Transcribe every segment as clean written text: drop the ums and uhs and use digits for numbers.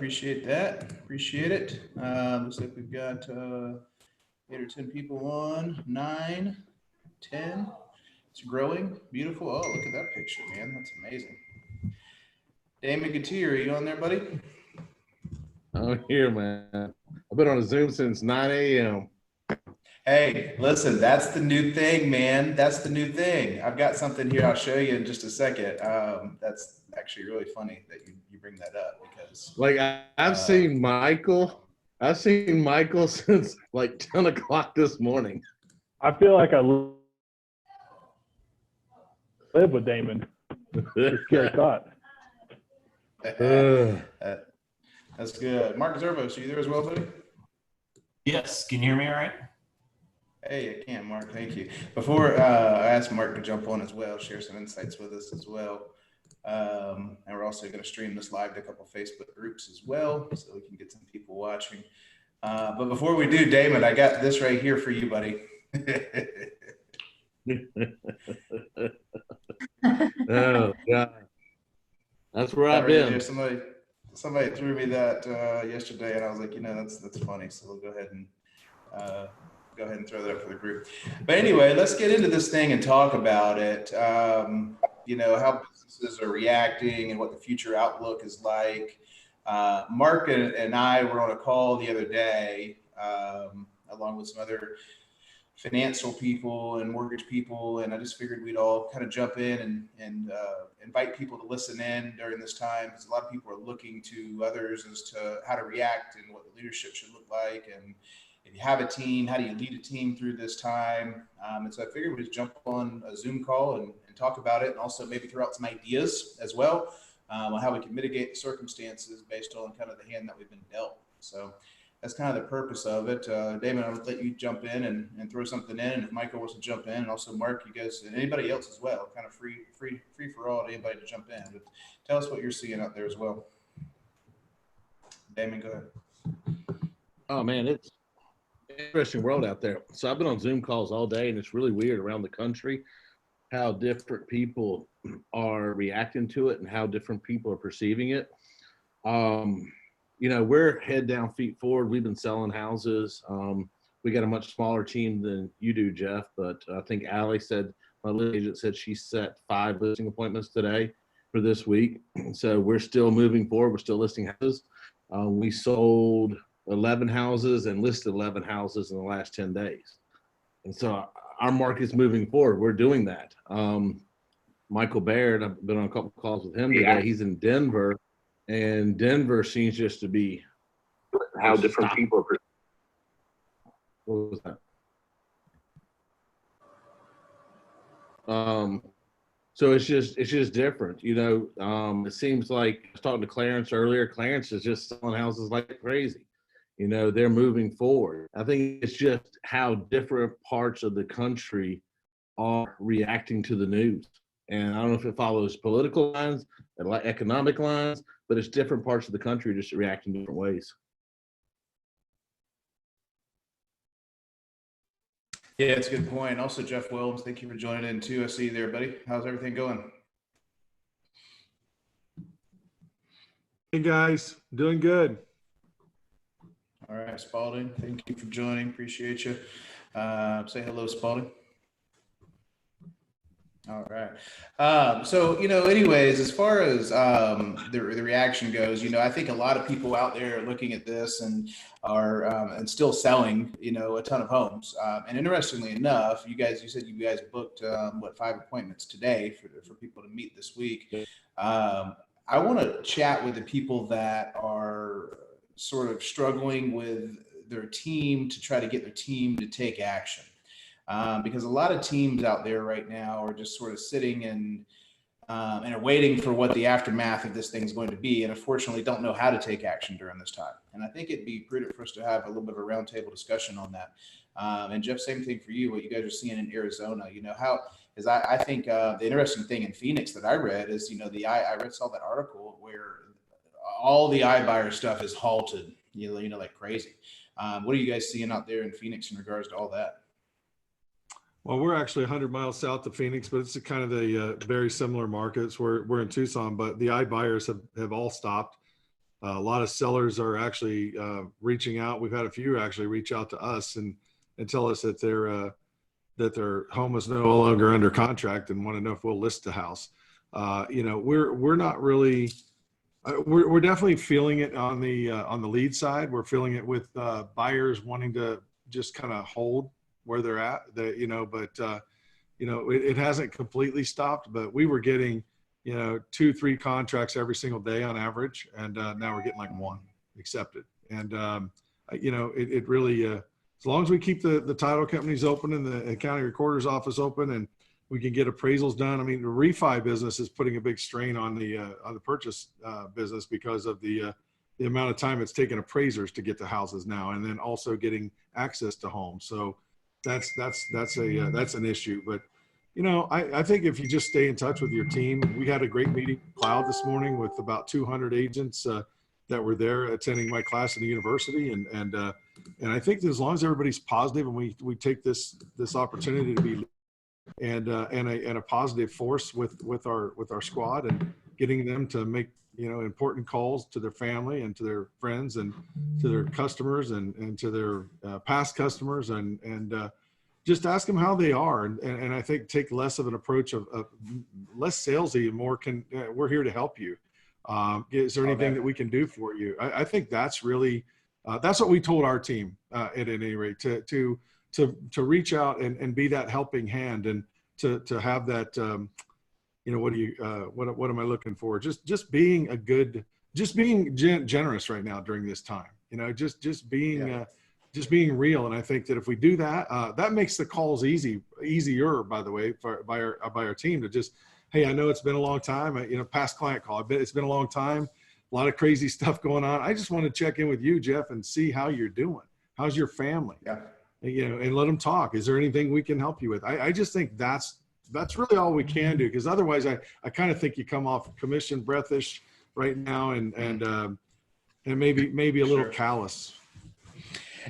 Appreciate that. Appreciate it. Looks like we've got 8 or 10 people on. 9, 10. It's growing. Beautiful. Oh, look at that picture, man. That's amazing. Damon Gutierrez, are you on there, buddy? I'm here, man. I've been on a Zoom since 9 a.m. Hey, listen, that's the new thing, man. That's the new thing. I've got something here I'll show you in just a second. That's actually really funny that you bring that up because Like I've seen Michael. I've seen Michael since like 10 o'clock this morning. I feel like I live with Damon. It's a scary thought. That's good. Mark Zervos, are you there as well, buddy? Yes. Can you hear me all right? Hey, I can, Mark. Thank you. Before I ask Mark to jump on as well, share some insights with us as well. And we're also going to stream this live to a couple Facebook groups as well, so we can get some people watching. But before we do, Damon, I got this right here for you, buddy. Oh, God. That's where I've Right been. there. Somebody threw me that yesterday, and I was like, that's funny. So we'll go ahead and throw that up for the group. But anyway, let's get into this thing and talk about it. How businesses are reacting and what the future outlook is like. Mark and I were on a call the other day, along with some other financial people and mortgage people, and I just figured we'd all kind of jump in and invite people to listen in during this time, because a lot of people are looking to others as to how to react and what the leadership should look like, and if you have a team, how do you lead a team through this time? And so I figured we'd just jump on a Zoom call and talk about it, and also maybe throw out some ideas as well on how we can mitigate the circumstances based on kind of the hand that we've been dealt. So that's kind of the purpose of it. Damon, I'll let you jump in and throw something in. And if Michael wants to jump in, and also Mark, you guys, and anybody else as well, kind of free for all, to anybody to jump in. But tell us what you're seeing out there as well. Damon, go ahead. Oh, man, it's an interesting world out there. So I've been on Zoom calls all day, and it's really weird around the country how different people are reacting to it and how different people are perceiving it. We're head down, feet forward. We've been selling houses. We got a much smaller team than you do, Jeff, but I think Allie said, my listing agent said she set 5 listing appointments today for this week. So we're still moving forward. We're still listing houses. We sold 11 houses and listed 11 houses in the last 10 days. And so our market's moving forward. We're doing that. Michael Baird, I've been on a couple of calls with him today. Yeah. He's in Denver. And Denver seems just to be how different people are. What was that? So it's just different, It seems like I was talking to Clarence earlier. Clarence is just selling houses like crazy. They're moving forward. I think it's just how different parts of the country are reacting to the news. And I don't know if it follows political lines, economic lines, but it's different parts of the country just reacting different ways. Yeah, it's a good point. Also, Jeff Williams, thank you for joining in too. I see you there, buddy. How's everything going? Hey guys, doing good. All right, Spalding, thank you for joining. Appreciate you. Say hello, Spalding. All right. So, anyways, as far as the reaction goes, I think a lot of people out there are looking at this and are and still selling, a ton of homes. And interestingly enough, you said you guys booked 5 appointments today for people to meet this week. I want to chat with the people that are sort of struggling with their team to try to get their team to take action. Because a lot of teams out there right now are just sort of sitting and are waiting for what the aftermath of this thing is going to be, and unfortunately don't know how to take action during this time. And I think it'd be prudent for us to have a little bit of a roundtable discussion on that. And Jeff, same thing for you, what you guys are seeing in Arizona. I think the interesting thing in Phoenix that I read is, saw that article where all the iBuyer stuff is halted, like crazy. What are you guys seeing out there in Phoenix in regards to all that? Well, we're actually 100 miles south of Phoenix, but it's kind of the very similar markets. We're in Tucson, but the iBuyers have all stopped. A lot of sellers are actually reaching out. We've had a few actually reach out to us and tell us that their home is no longer under contract and want to know if we'll list the house. We're not really. We're definitely feeling it on the lead side. We're feeling it with buyers wanting to just kind of hold where they're at. It hasn't completely stopped. But we were getting 2-3 contracts every single day on average, and now we're getting like 1 accepted. And it really as long as we keep the title companies open and the county recorder's office open, and we can get appraisals done. I mean, the refi business is putting a big strain on the purchase business because of the amount of time it's taken appraisers to get to houses now, and then also getting access to homes. So that's an issue. But I think if you just stay in touch with your team, we had a great meeting Cloud this morning with about 200 agents that were there attending my class in the university, and I think that as long as everybody's positive and we take this opportunity to be and a positive force with our squad, and getting them to make important calls to their family and to their friends and to their customers and to their past customers, and just ask them how they are, and I think take less of an approach of less salesy and more we're here to help you. Is there anything that we can do for you? I think that's really that's what we told our team at any rate, to reach out and be that helping hand, and to have that what am I looking for? Just being generous right now during this time. Just being real. And I think that if we do that, that makes the calls easier, by the way, by our team to just, hey, I know it's been a long time. Past client call. It's been a long time. A lot of crazy stuff going on. I just want to check in with you, Jeff, and see how you're doing. How's your family? Yeah. And let them talk. Is there anything we can help you with? I just think that's really all we can do, because otherwise I kind of think you come off commission breathish right now, and maybe a little callous.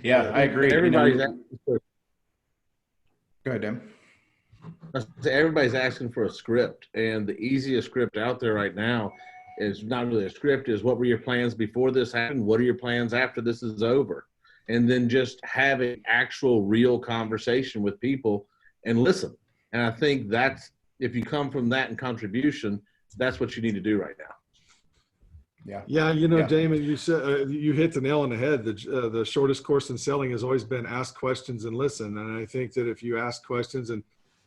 Yeah, I agree. Everybody's Go asking for, ahead, Dan. everybody's asking for a script, and the easiest script out there right now is not really a script. Is what were your plans before this happened? What are your plans after this is over? And then just having actual real conversation with people and listen. And I think that's, if you come from that and contribution, that's what you need to do right now. Yeah. Damon, you said you hit the nail on the head. The shortest course in selling has always been ask questions and listen. And I think that if you ask questions, and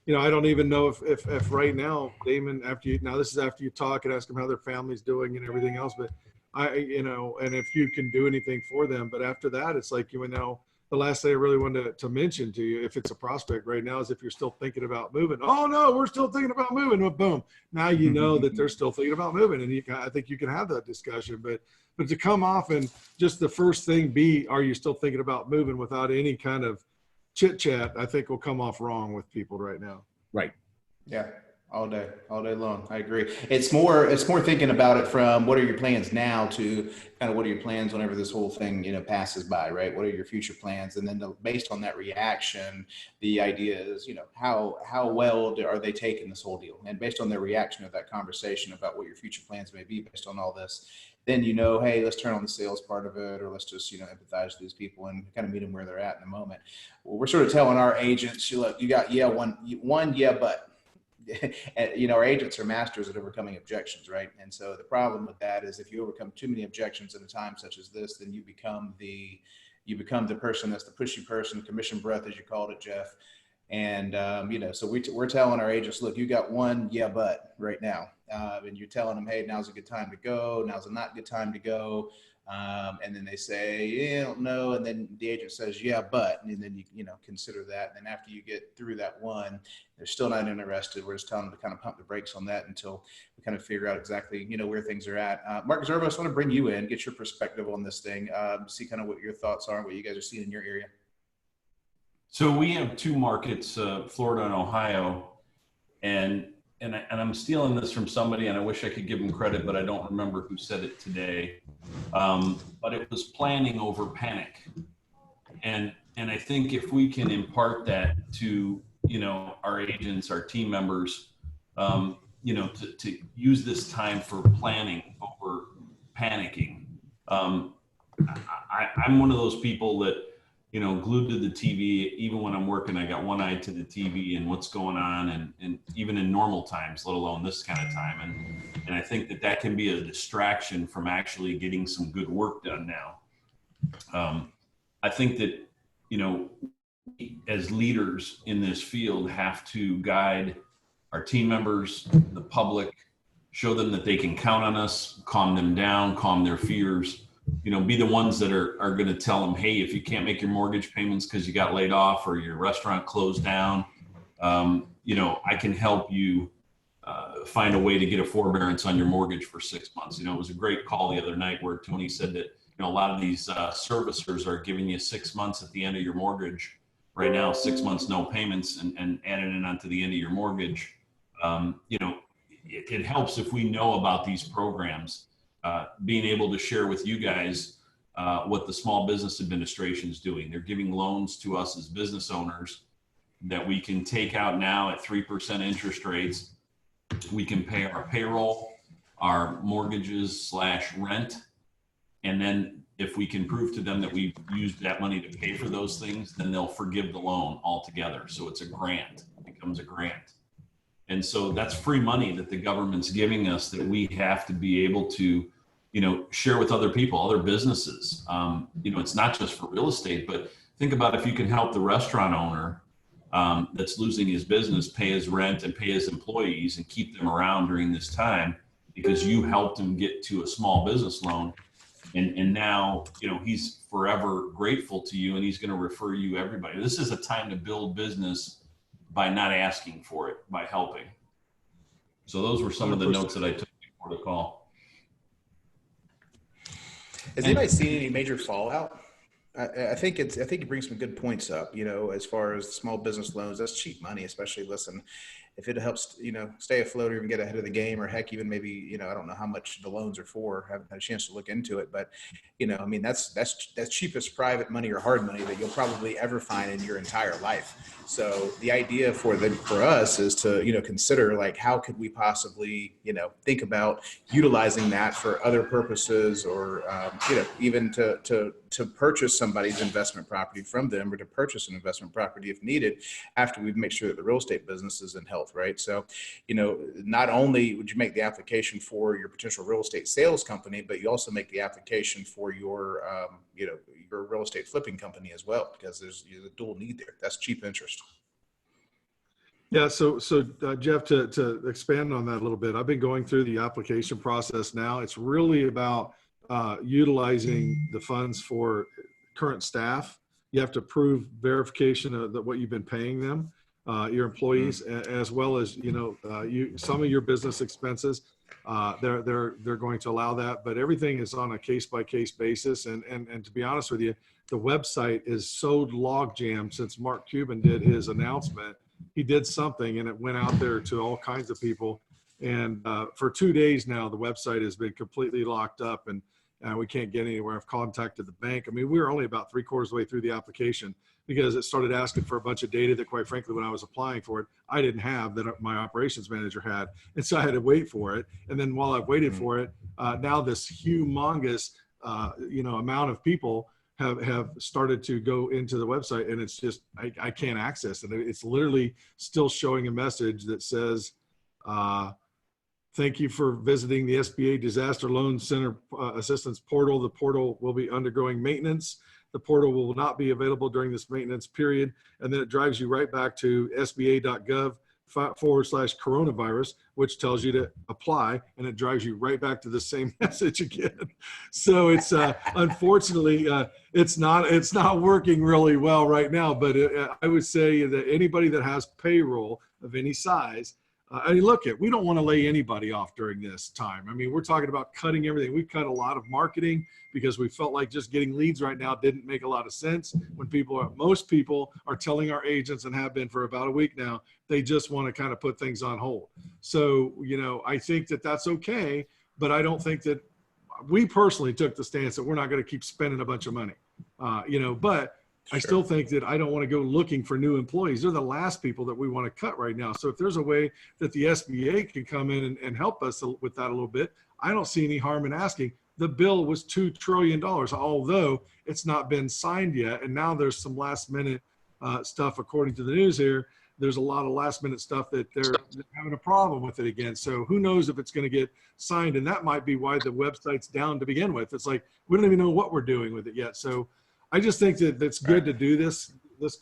I don't even know if right now, Damon, this is after you talk and ask them how their family's doing and everything else, but and if you can do anything for them. But after that, it's like, the last thing I really wanted to mention to you, if it's a prospect right now, is if you're still thinking about moving. Oh no, we're still thinking about moving. Well, boom. Now you know that they're still thinking about moving, and I think you can have that discussion. But to come off and just the first thing be, are you still thinking about moving, without any kind of chit chat, I think will come off wrong with people right now. Right. Yeah. All day long. I agree. It's more thinking about it from what are your plans now to kind of what are your plans whenever this whole thing, passes by, right? What are your future plans? And then based on that reaction, the idea is, how well are they taking this whole deal? And based on their reaction of that conversation about what your future plans may be based on all this, then, hey, let's turn on the sales part of it, or let's just, empathize with these people and kind of meet them where they're at in the moment. Well, we're sort of telling our agents, look, you got, one, but. And, our agents are masters at overcoming objections, right? And so the problem with that is if you overcome too many objections at a time such as this, then you become the person that's the pushy person, commission breath, as you called it, Jeff. And, so we're telling our agents, look, you got one, but right now, and you're telling them, hey, now's a good time to go. Now's a not good time to go. And then they say, yeah, no. And then the agent says, yeah, but, and then you consider that. And then after you get through that one, they're still not interested. We're just telling them to kind of pump the brakes on that until we kind of figure out exactly, where things are at. Mark Zerbo, I just want to bring you in, get your perspective on this thing, see kind of what your thoughts are and what you guys are seeing in your area. So we have 2 markets, Florida and Ohio, and I'm stealing this from somebody, and I wish I could give them credit, but I don't remember who said it today. But it was planning over panic. And I think if we can impart that to, our agents, our team members, to use this time for planning over panicking, I'm one of those people that, you know, glued to the TV. Even when I'm working, I got one eye to the TV and what's going on, and even in normal times, let alone this kind of time. And I think that that can be a distraction from actually getting some good work done now. I think that, you know, as leaders in this field have to guide our team members, the public, show them that they can count on us, calm them down, calm their fears, you know, be the ones that are going to tell them, hey, if you can't make your mortgage payments because you got laid off or your restaurant closed down, you know, I can help you find a way to get a forbearance on your mortgage for 6 months. You know, it was a great call the other night where Tony said that, you know, a lot of these servicers are giving you 6 months at the end of your mortgage. Right now, 6 months, no payments, and adding it onto the end of your mortgage. You know, it helps if we know about these programs, being able to share with you guys what the Small Business Administration is doing. They're giving loans to us as business owners that we can take out now at 3% interest rates. We can pay our payroll, our mortgages / rent, and then if we can prove to them that we've used that money to pay for those things, then they'll forgive the loan altogether. So it's a grant, it becomes a grant. And so that's free money that the government's giving us that we have to be able to, you know, share with other people, other businesses. You know, it's not just for real estate, but think about if you can help the restaurant owner that's losing his business pay his rent and pay his employees and keep them around during this time because you helped him get to a small business loan. And now, you know, he's forever grateful to you and he's going to refer you everybody. This is a time to build business by not asking for it, by helping. So those were some of the notes that I took before the call. Has anybody seen any major fallout? I think it brings some good points up, you know, as far as small business loans. That's cheap money, especially, listen, if it helps, you know, stay afloat or even get ahead of the game, or heck, even maybe, you know, I don't know how much the loans are for. I haven't had a chance to look into it, but, you know, I mean, that's cheapest private money or hard money that you'll probably ever find in your entire life. So the idea for us is to, you know, consider like, how could we possibly, you know, think about utilizing that for other purposes, or, you know, even to purchase somebody's investment property from them, or to purchase an investment property if needed, after we've made sure that the real estate business is in health, right? So, you know, not only would you make the application for your potential real estate sales company, but you also make the application for your, you know, your real estate flipping company as well, because there's a dual need there. That's cheap interest. Yeah. So Jeff, to expand on that a little bit, I've been going through the application process now. It's really about utilizing the funds for current staff. You have to prove verification of what you've been paying them, your employees, as well as, you know, some of your business expenses. They're going to allow that, but everything is on a case-by-case basis. And to be honest with you, the website is so log jammed since Mark Cuban did his announcement. He did something and it went out there to all kinds of people. And for 2 days now, the website has been completely locked up and we can't get anywhere. I've contacted the bank. I mean, we were only about 3/4 of the way through the application because it started asking for a bunch of data that, quite frankly, when I was applying for it, I didn't have, that my operations manager had. And so I had to wait for it. And then while I waited for it, now this humongous, you know, amount of people have started to go into the website, and it's just, I can't access it. It's literally still showing a message that says, thank you for visiting the SBA Disaster Loan Center Assistance Portal. The portal will be undergoing maintenance. The portal will not be available during this maintenance period. And then it drives you right back to sba.gov/coronavirus, which tells you to apply, and it drives you right back to the same message again. So it's unfortunately it's not working really well right now. But I would say that anybody that has payroll of any size, I mean, look, we don't want to lay anybody off during this time. I mean, we're talking about cutting everything. We cut a lot of marketing because we felt like just getting leads right now didn't make a lot of sense. When most people are telling our agents, and have been for about a week now, they just want to kind of put things on hold. So, you know, I think that that's okay, but I don't think that we personally took the stance that we're not going to keep spending a bunch of money, you know, but I still think that I don't want to go looking for new employees. They're the last people that we want to cut right now. So if there's a way that the SBA can come in and help us with that a little bit, I don't see any harm in asking, the bill was $2 trillion, although it's not been signed yet. And now there's some last minute stuff, according to the news here. There's a lot of last minute stuff that they're having a problem with it again. So who knows if it's going to get signed, and that might be why the website's down to begin with. It's like, we don't even know what we're doing with it yet. So I just think that it's good to do this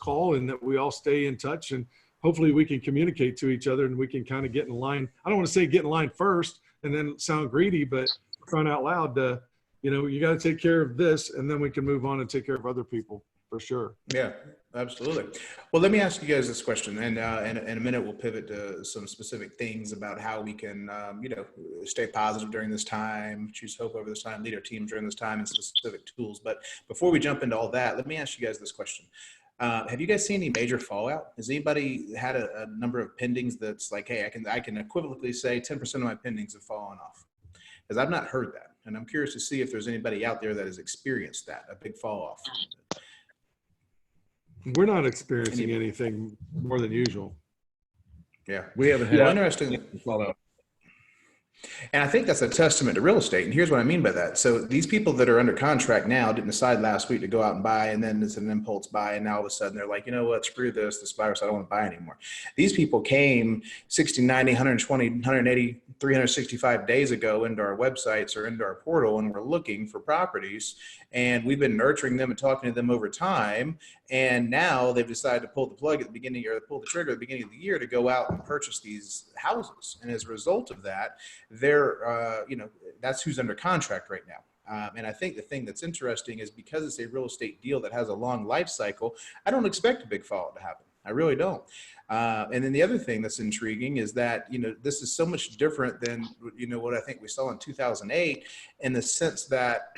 call, and that we all stay in touch, and hopefully we can communicate to each other, and we can kind of get in line. I don't want to say get in line first and then sound greedy, but crying out loud, you got to take care of this, and then we can move on and take care of other people for sure. Yeah, absolutely. Well, let me ask you guys this question, and in a minute we'll pivot to some specific things about how we can, stay positive during this time, choose hope over this time, lead our teams during this time, and specific tools. But before we jump into all that, let me ask you guys this question. Have you guys seen any major fallout? Has anybody had a number of pendings that's like, hey, I can equivocally say 10% of my pendings have fallen off? Because I've not heard that. And I'm curious to see if there's anybody out there that has experienced that, a big fall off. We're not experiencing anything more than usual. Yeah. We haven't had Interesting. fallout. And I think that's a testament to real estate. And here's what I mean by that. So these people that are under contract now didn't decide last week to go out and buy, and then it's an impulse buy. And now all of a sudden they're like, you know what, screw this virus, I don't want to buy anymore. These people came 60, 90, 120, 180, 365 days ago into our websites or into our portal, and we're looking for properties. And we've been nurturing them and talking to them over time. And now they've decided to pull the plug at the beginning, or pull the trigger at the beginning of the year to go out and purchase these houses. And as a result of that, they're, that's who's under contract right now. And I think the thing that's interesting is, because it's a real estate deal that has a long life cycle, I don't expect a big fallout to happen. I really don't. And then the other thing that's intriguing is that, this is so much different than, what I think we saw in 2008, in the sense that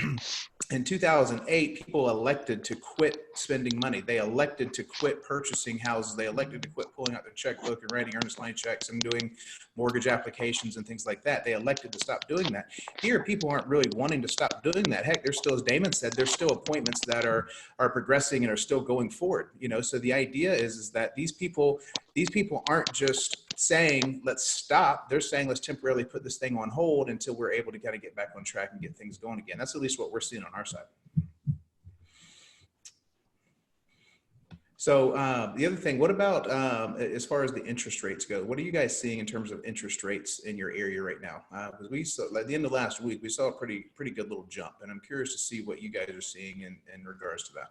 in 2008, people elected to quit spending money. They elected to quit purchasing houses. They elected to quit pulling out their checkbook and writing earnest money checks and doing mortgage applications and things like that. They elected to stop doing that. Here, people aren't really wanting to stop doing that. Heck, there's still, as Damon said, there's still appointments that are progressing and are still going forward. So the idea is that these people aren't just saying, let's stop. They're saying, let's temporarily put this thing on hold until we're able to kind of get back on track and get things going again. That's at least what we're seeing on our side. So the other thing, what about as far as the interest rates go? What are you guys seeing in terms of interest rates in your area right now? Because we saw, at the end of last week, we saw a pretty good little jump, and I'm curious to see what you guys are seeing in regards to that.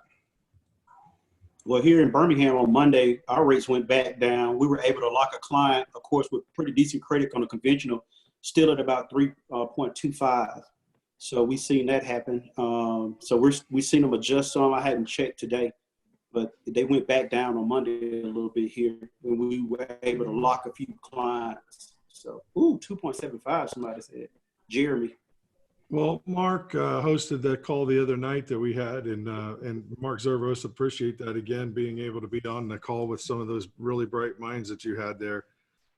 Well, here in Birmingham on Monday, our rates went back down. We were able to lock a client, of course, with pretty decent credit on the conventional, still at about 3.25. So we've seen that happen. So we've seen them adjust some. I hadn't checked today, but they went back down on Monday a little bit here, and we were able to lock a few clients. So, 2.75, somebody said. Jeremy. Well, Mark hosted that call the other night that we had, and Mark Zervos, appreciate that again, being able to be on the call with some of those really bright minds that you had there.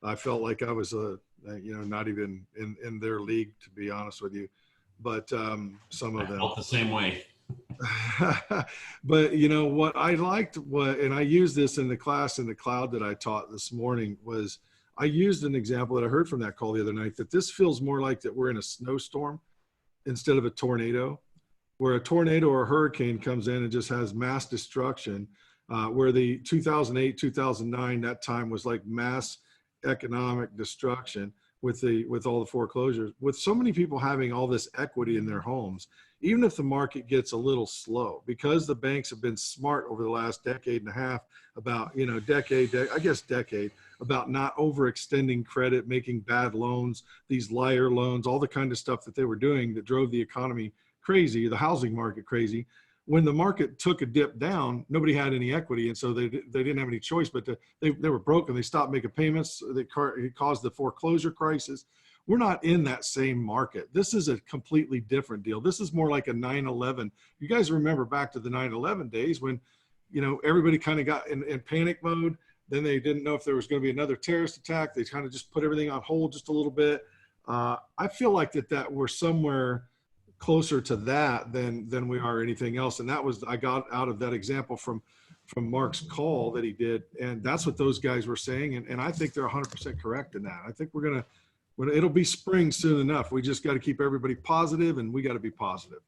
I felt like I was, not even in their league, to be honest with you, but some of them. I felt the same way. But what I liked, and I used this in the class in the cloud that I taught this morning, was I used an example that I heard from that call the other night, that this feels more like that we're in a snowstorm instead of a tornado, where a tornado or a hurricane comes in and just has mass destruction, where the 2008, 2009, that time was like mass economic destruction with all the foreclosures. With so many people having all this equity in their homes, even if the market gets a little slow, because the banks have been smart over the last decade and a half about, decade, about not overextending credit, making bad loans, these liar loans, all the kind of stuff that they were doing that drove the economy crazy, the housing market crazy. When the market took a dip down, nobody had any equity, and so they didn't have any choice but they were broke, and they stopped making payments. It caused the foreclosure crisis. We're not in that same market. This is a completely different deal. This is more like a 9/11. You guys remember back to the 9/11 days when, everybody kind of got in panic mode. Then they didn't know if there was going to be another terrorist attack. They kind of just put everything on hold just a little bit. I feel like that we're somewhere closer to that than we are anything else. And that was, I got out of that example from Mark's call that he did. And that's what those guys were saying. And I think they're 100% correct in that. I think we're going to Well, it'll be spring soon enough. We just got to keep everybody positive, and we got to be positive.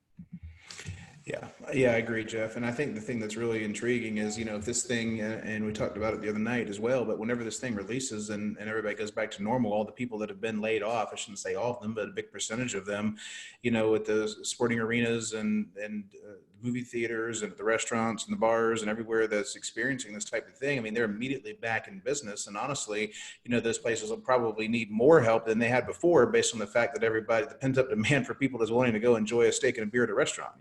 Yeah, I agree, Jeff. And I think the thing that's really intriguing is, if this thing, and we talked about it the other night as well, but whenever this thing releases and everybody goes back to normal, all the people that have been laid off, I shouldn't say all of them, but a big percentage of them, at the sporting arenas and movie theaters and the restaurants and the bars and everywhere that's experiencing this type of thing, I mean, they're immediately back in business. And honestly, those places will probably need more help than they had before, based on the fact that the pent up demand for people that's willing to go enjoy a steak and a beer at a restaurant,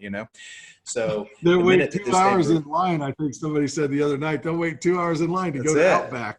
So They'll wait minute that 2 this thing hours in line. I think somebody said the other night, don't wait 2 hours in line to go to Outback.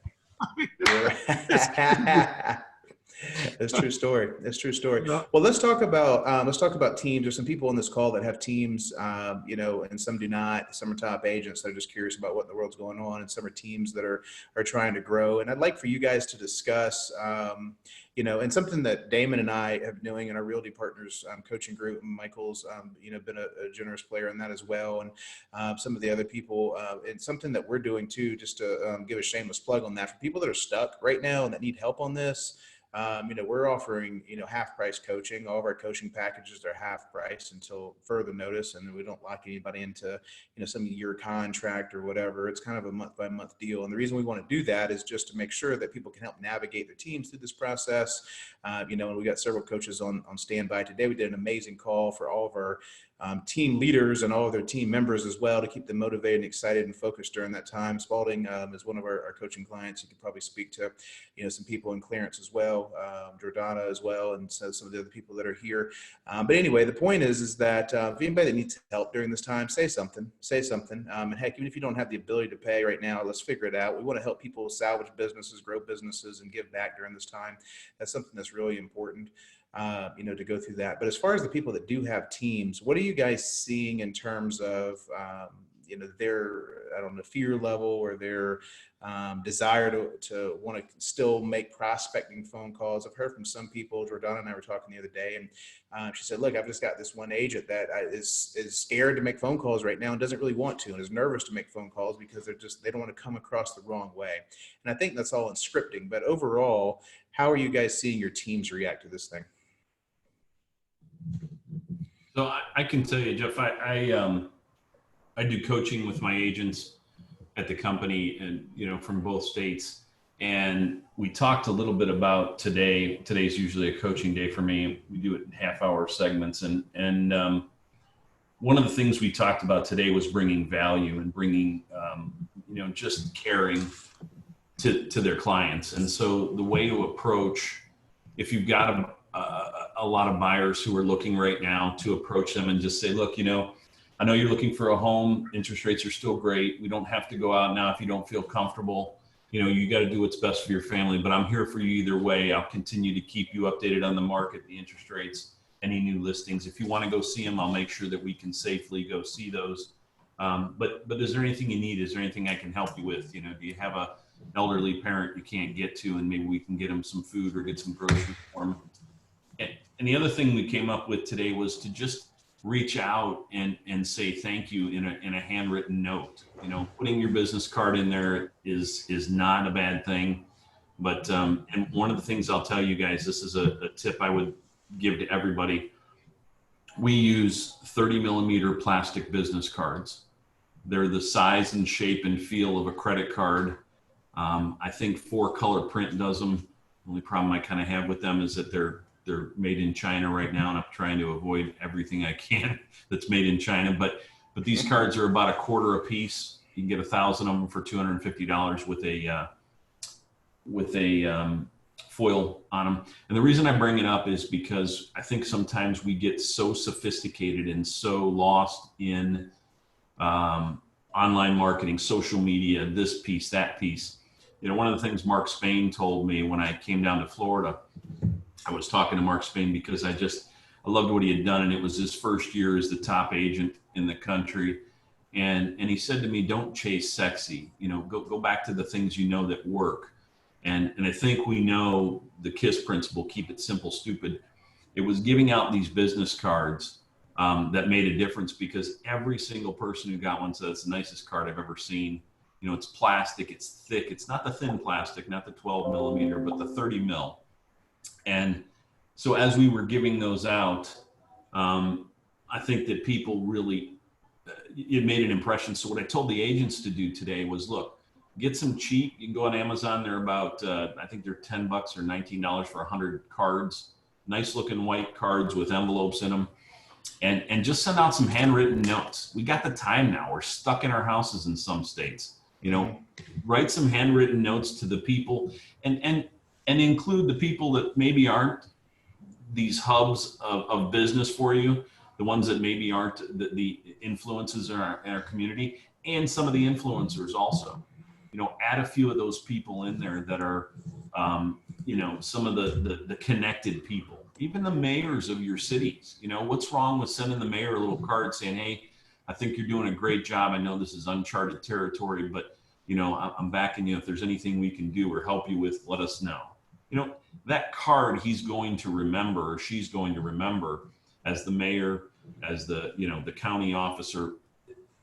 That's true story. That's true story. Yeah. Well, let's talk about teams. There's some people on this call that have teams, and some do not. Some are top agents that are just curious about what in the world's going on, and some are teams that are trying to grow. And I'd like for you guys to discuss, and something that Damon and I have been doing in our Realty Partners coaching group. And Michael's, been a generous player in that as well, and some of the other people, and something that we're doing too, just to give a shameless plug on that for people that are stuck right now and that need help on this. We're offering, half price coaching. All of our coaching packages are half price until further notice. And we don't lock anybody into, some year contract or whatever. It's kind of a month by month deal. And the reason we want to do that is just to make sure that people can help navigate their teams through this process. And we got several coaches on standby today. We did an amazing call for all of our team leaders and all of their team members as well, to keep them motivated and excited and focused during that time. Spalding is one of our coaching clients. You could probably speak to, some people in clearance as well, Jordana as well, and so some of the other people that are here. But anyway, the point is that if anybody that needs help during this time, say something. And heck, even if you don't have the ability to pay right now, let's figure it out. We want to help people salvage businesses, grow businesses, and give back during this time. That's something that's really important. To go through that. But as far as the people that do have teams, what are you guys seeing in terms of, their, fear level or their desire to want to still make prospecting phone calls? I've heard from some people. Jordana and I were talking the other day, and she said, look, I've just got this one agent that is scared to make phone calls right now and doesn't really want to, and is nervous to make phone calls because they don't want to come across the wrong way. And I think that's all in scripting. But overall, how are you guys seeing your teams react to this thing? So I can tell you, Jeff, I do coaching with my agents at the company, and from both states. And we talked a little bit about today. Today's usually a coaching day for me. We do it in half-hour segments, and one of the things we talked about today was bringing value and bringing just caring to their clients. And so the way to approach, if you've got a lot of buyers who are looking right now, to approach them and just say, look, I know you're looking for a home. Interest rates are still great. We don't have to go out now if you don't feel comfortable. You got to do what's best for your family, but I'm here for you either way. I'll continue to keep you updated on the market, the interest rates, any new listings. If you want to go see them, I'll make sure that we can safely go see those. But is there anything you need? Is there anything I can help you with? Do you have an elderly parent you can't get to, and maybe we can get them some food or get some groceries for them? And the other thing we came up with today was to just reach out and say thank you in a handwritten note. Putting your business card in there is not a bad thing. But and one of the things I'll tell you guys, this is a tip I would give to everybody. We use 30 millimeter plastic business cards. They're the size and shape and feel of a credit card. I think 4-color print does them. The only problem I kind of have with them is that they're made in China right now, and I'm trying to avoid everything I can that's made in China. But these cards are about $1/4 a piece. You can get 1,000 of them for $250 with a foil on them. And the reason I bring it up is because I think sometimes we get so sophisticated and so lost in online marketing, social media, this piece, that piece. One of the things Mark Spain told me when I came down to Florida, I was talking to Mark Spain because I loved what he had done, and it was his first year as the top agent in the country. And he said to me, don't chase sexy, go back to the things that work. And I think we know the KISS principle, keep it simple, stupid. It was giving out these business cards that made a difference, because every single person who got one said it's the nicest card I've ever seen. It's plastic, it's thick. It's not the thin plastic, not the 12 millimeter, but the 30 mil. And so as we were giving those out, I think that people really, it made an impression. So what I told the agents to do today was, look, get some cheap. You can go on Amazon. They're about, I think they're $10 or $19 for 100 cards. Nice looking white cards with envelopes in them. And just send out some handwritten notes. We got the time now. We're stuck in our houses in some states. You know, write some handwritten notes to the people and include the people that maybe aren't these hubs of business for you, the ones that maybe aren't the influences in our community, and some of the influencers also. You know, add a few of those people in there that are, you know, some of the connected people. Even the mayors of your cities. You know, what's wrong with sending the mayor a little card saying, hey, I think you're doing a great job. I know this is uncharted territory, but, you know, I'm backing you. If there's anything we can do or help you with, let us know. You know, that card he's going to remember, or she's going to remember as the mayor, as the, you know, the county officer,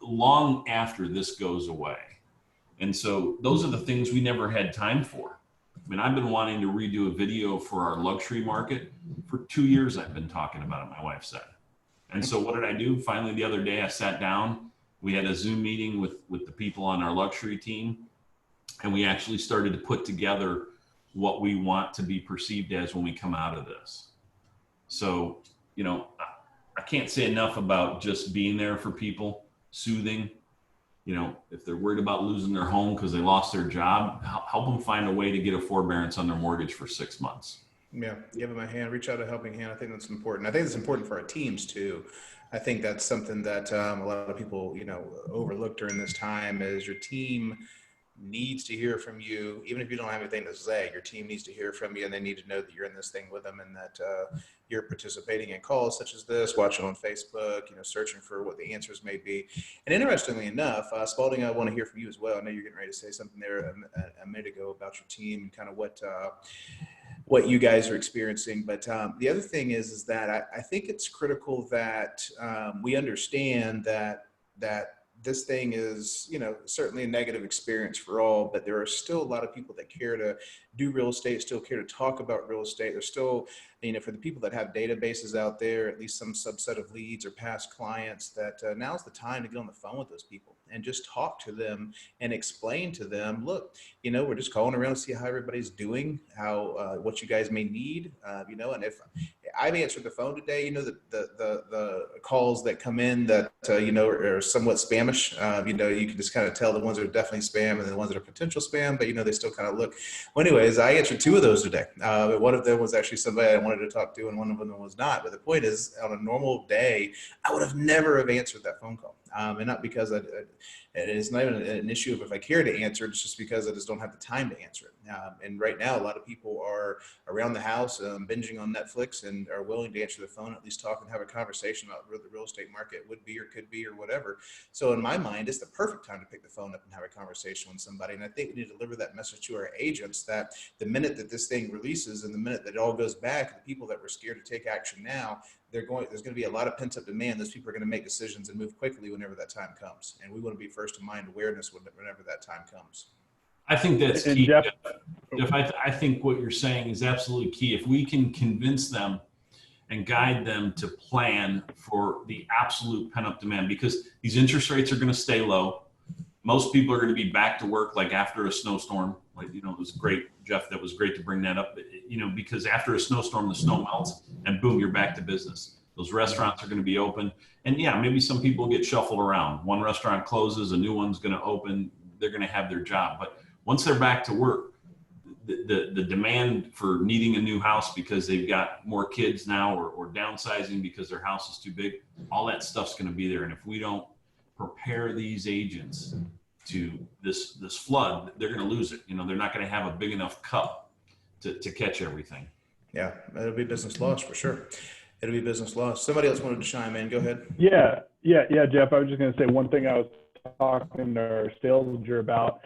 long after this goes away. And so those are the things we never had time for. I mean, I've been wanting to redo a video for our luxury market for 2 years. I've been talking about it, my wife said. And so what did I do? Finally, the other day I sat down, we had a Zoom meeting with the people on our luxury team. And we actually started to put together what we want to be perceived as when we come out of this. So, you know, I can't say enough about just being there for people, soothing. You know, if they're worried about losing their home because they lost their job, help them find a way to get a forbearance on their mortgage for 6 months. Yeah, give them a hand, reach out a helping hand. I think that's important. I think it's important for our teams too. I think that's something that a lot of people, you know, overlook during this time is your team needs to hear from you. Even if you don't have anything to say, your team needs to hear from you, and they need to know that you're in this thing with them, and that you're participating in calls such as this, watching on Facebook, you know, searching for what the answers may be. And interestingly enough, Spalding, I want to hear from you as well. I know you're getting ready to say something there a minute ago about your team and kind of what you guys are experiencing. But the other thing is that I think it's critical that we understand that this thing is, you know, certainly a negative experience for all, but there are still a lot of people that care to do real estate, still care to talk about real estate. There's still, you know, for the people that have databases out there, at least some subset of leads or past clients, that now's the time to get on the phone with those people and just talk to them and explain to them, look, you know, we're just calling around to see how everybody's doing, how, what you guys may need, you know, and if I've answered the phone today, you know, the calls that come in that, you know, are somewhat spamish, you know, you can just kind of tell the ones that are definitely spam and the ones that are potential spam, but, you know, they still kind of look. Well, anyways, I answered 2 of those today. One of them was actually somebody I wanted to talk to, and one of them was not. But the point is, on a normal day, I would have never have answered that phone call. And not because it is not even an issue of if I care to answer, it's just because I just don't have the time to answer it. And right now, a lot of people are around the house binging on Netflix and are willing to answer the phone, at least talk and have a conversation about where the real estate market would be or could be or whatever. So in my mind, it's the perfect time to pick the phone up and have a conversation with somebody. And I think we need to deliver that message to our agents that the minute that this thing releases and the minute that it all goes back, the people that were scared to take action now, there's going to be a lot of pent up demand. Those people are going to make decisions and move quickly whenever that time comes. And we want to be first to mind awareness whenever that time comes. I think that's And key. Jeff, Jeff, I think what you're saying is absolutely key. If we can convince them and guide them to plan for the absolute pent-up demand, because these interest rates are going to stay low. Most people are going to be back to work like after a snowstorm. Like, you know, it was great, Jeff, that was great to bring that up, you know, because after a snowstorm, the snow melts and boom, you're back to business. Those restaurants are going to be open. And yeah, maybe some people get shuffled around. One restaurant closes, a new one's going to open. They're going to have their job. But once they're back to work, the demand for needing a new house because they've got more kids now or downsizing because their house is too big, all that stuff's going to be there. And if we don't prepare these agents to this flood, they're going to lose it. You know, they're not going to have a big enough cup to catch everything. Yeah, it'll be business loss for sure. It'll be business loss. Somebody else wanted to chime in. Go ahead. Yeah, Jeff, I was just going to say one thing I was talking to our sales manager about.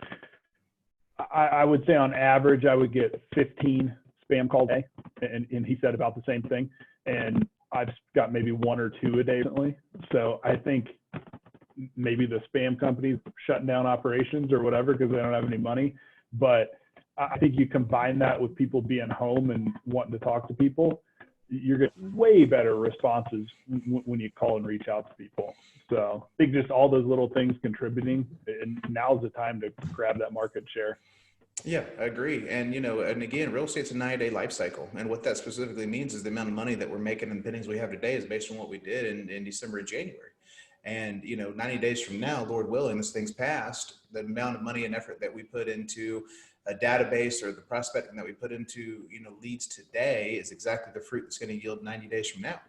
I would say on average, I would get 15 spam calls a day. And he said about the same thing. And I've got maybe 1 or 2 a day recently. So I think maybe the spam companies shutting down operations or whatever because they don't have any money. But I think you combine that with people being home and wanting to talk to people, you're getting way better responses when you call and reach out to people. So I think just all those little things contributing, and now's the time to grab that market share. Yeah, I agree. And, and again, real estate's a 90-day life cycle. And what that specifically means is the amount of money that we're making and the pennies we have today is based on what we did in December and January. And, 90 days from now, Lord willing, this thing's passed, the amount of money and effort that we put into a database or the prospecting that we put into, leads today is exactly the fruit that's going to yield 90 days from now.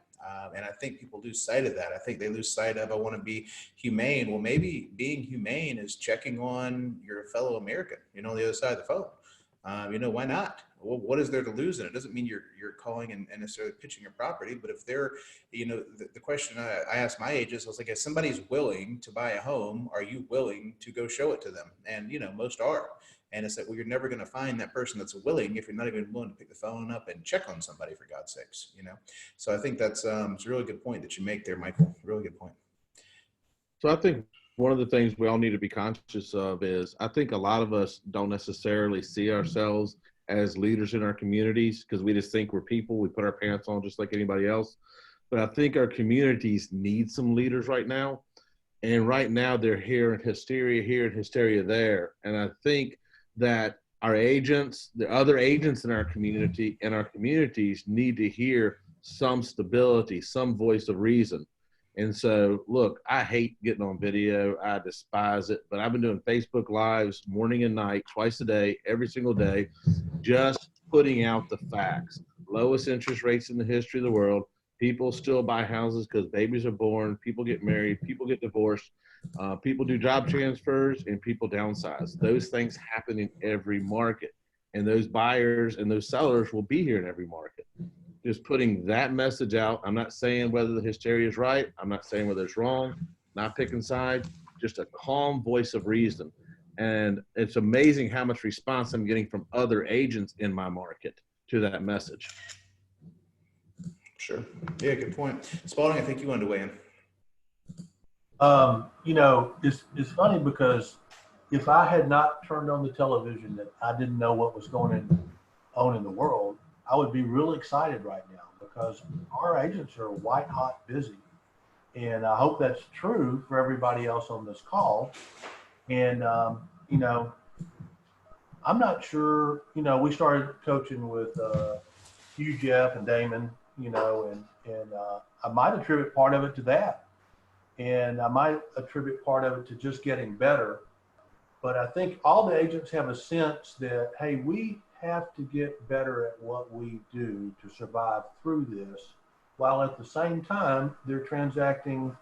And I think people lose sight of that. I think they lose sight of, I want to be humane. Well, maybe being humane is checking on your fellow American, on the other side of the phone. Why not? Well, what is there to lose in it? It doesn't mean you're calling and necessarily pitching your property, but if they're, the question I asked my agents, I was like, if somebody's willing to buy a home, are you willing to go show it to them? And, most are. And it's like, well, you're never going to find that person that's willing if you're not even willing to pick the phone up and check on somebody, for God's sakes, So I think that's it's a really good point that you make there, Michael. Really good point. So I think one of the things we all need to be conscious of is I think a lot of us don't necessarily see ourselves as leaders in our communities because we just think we're people. We put our pants on just like anybody else. But I think our communities need some leaders right now. And right now they're hearing hysteria here and hysteria there. And I think that our agents, the other agents in our community and our communities need to hear some stability, some voice of reason. And so, look, I hate getting on video. I despise it, but I've been doing Facebook Lives morning and night, twice a day, every single day, just putting out the facts. Lowest interest rates in the history of the world. People still buy houses because babies are born. People get married. People get divorced. People do job transfers and people downsize. Those things happen in every market. And those buyers and those sellers will be here in every market. Just putting that message out. I'm not saying whether the hysteria is right. I'm not saying whether it's wrong. Not picking sides. Just a calm voice of reason. And it's amazing how much response I'm getting from other agents in my market to that message. Sure. Yeah, good point. Spalding, I think you wanted to weigh in. It's funny because if I had not turned on the television that I didn't know what was going on in the world, I would be really excited right now because our agents are white hot busy. And I hope that's true for everybody else on this call. And, I'm not sure, we started coaching with Hugh, Jeff, and Damon, and I might attribute part of it to that. And I might attribute part of it to just getting better. But I think all the agents have a sense that, hey, we have to get better at what we do to survive through this, while at the same time, they're transacting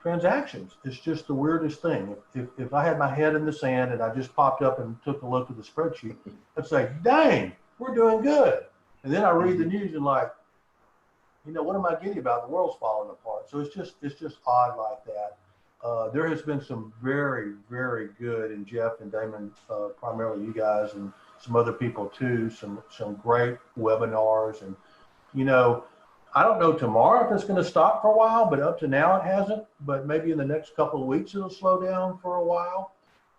transactions. It's just the weirdest thing. If I had my head in the sand and I just popped up and took a look at the spreadsheet, I'd say, dang, we're doing good. And then I read the news and like, what am I getting about? The world's falling apart. So it's just odd like that. There has been some very, very good, and Jeff and Damon, primarily you guys and some other people too, some great webinars. And, I don't know tomorrow if it's going to stop for a while, but up to now it hasn't. But maybe in the next couple of weeks it'll slow down for a while.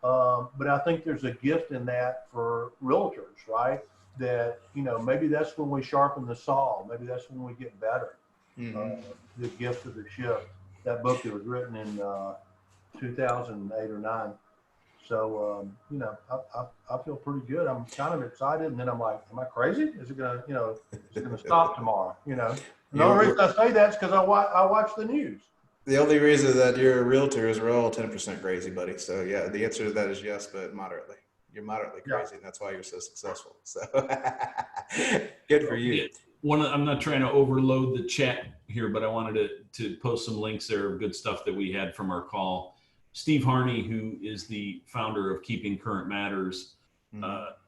But I think there's a gift in that for realtors, right? That, maybe that's when we sharpen the saw. Maybe that's when we get better. Mm-hmm. The gift of the shift. That book that was written in 2008 or 9. So, I feel pretty good. I'm kind of excited. And then I'm like, am I crazy? Is it going to stop tomorrow? The only reason I say that is because I watch the news. The only reason that you're a realtor is we're all 10% crazy, buddy. So yeah, the answer to that is yes, but moderately. You're moderately crazy, and that's why you're so successful. So good for you. I'm not trying to overload the chat here, but I wanted to post some links there of good stuff that we had from our call. Steve Harney, who is the founder of Keeping Current Matters,